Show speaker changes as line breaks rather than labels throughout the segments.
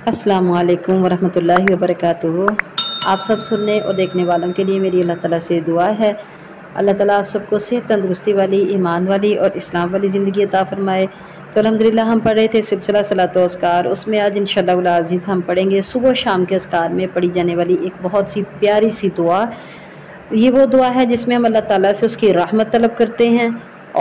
अस्सलाम वालेकुम वरहमतुल्लाहि वबरकातुहू। आप सब सुनने और देखने वालों के लिए मेरी अल्लाह ताला से दुआ है, अल्लाह ताला आप सबको सेहत तंदुरुस्ती वाली, ईमान वाली और इस्लाम वाली ज़िंदगी अता फ़रमाए। तो अल्हम्दुलिल्लाह हम पढ़ रहे थे सिलसिला सलात व अस्कार, उसमें आज इंशाअल्लाह अज़ीज़ हम पढ़ेंगे सुबह शाम के अस्कार में पढ़ी जाने वाली एक बहुत सी प्यारी सी दुआ। ये वो दुआ है जिसमें हम अल्लाह ताला से उसकी रहमत तलब करते हैं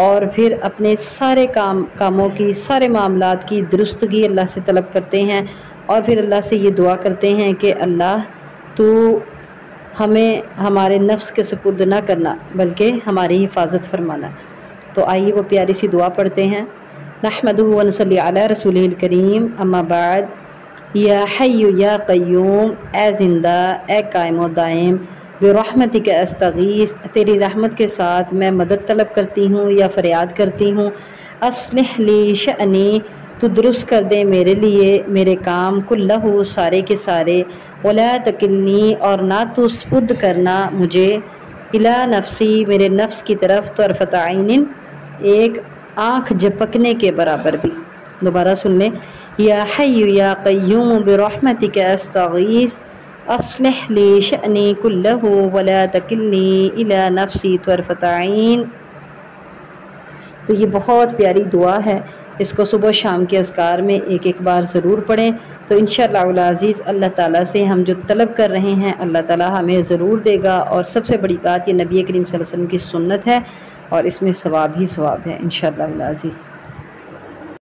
और फिर अपने सारे कामों की, सारे मामलात की दुरुस्तगी अल्लाह से तलब करते हैं और फिर अल्लाह से ये दुआ करते हैं कि अल्लाह तो हमें हमारे नफ्स के सुपुर्द ना करना बल्कि हमारी हिफाजत फरमाना। तो आइए वो प्यारी सी दुआ पढ़ते हैं। नहमदुहु व नसल्ली अला रसूलिल करीम, अम्मा बाद। या हय्यु या क़य्यूम, ए ज़िंदा ए कायम व दायम, बिरहमतिक अस्तगीस, तेरी रहमत के साथ मैं मदद तलब करती हूँ या फरियाद करती हूँ। अस्लिह ली शअनी, तो दुरुस्त कर दे मेरे लिए मेरे काम, कुल्लहु सारे के सारे, वला तकिलनी और ना तो सुपुर्द करना मुझे, इला नफ्सी मेरे नफ्स की तरफ, तरफत आइनिन एक आँख झपकने के बराबर भी। दोबारा सुन लें। या हय्यु या क़य्यूम बिरहमतिक अस्तगीस, अस्लिह ली शअनी कुल्लहु वला तकिलनी इला नफ्सी तरफत आइन। तो ये बहुत प्यारी दुआ है, इसको सुबह शाम के अज़कार में एक एक बार ज़रूर पढ़ें। तो इंशाअल्लाह अज़ीज़ अल्लाह ताला से हम जो तलब कर रहे हैं अल्लाह ताला हमें ज़रूर देगा। और सबसे बड़ी बात ये नबी करीम सल्लल्लाहु अलैहि वसल्लम की सुन्नत है और इसमें सवाब ही सवाब है इंशाअल्लाह अज़ीज़।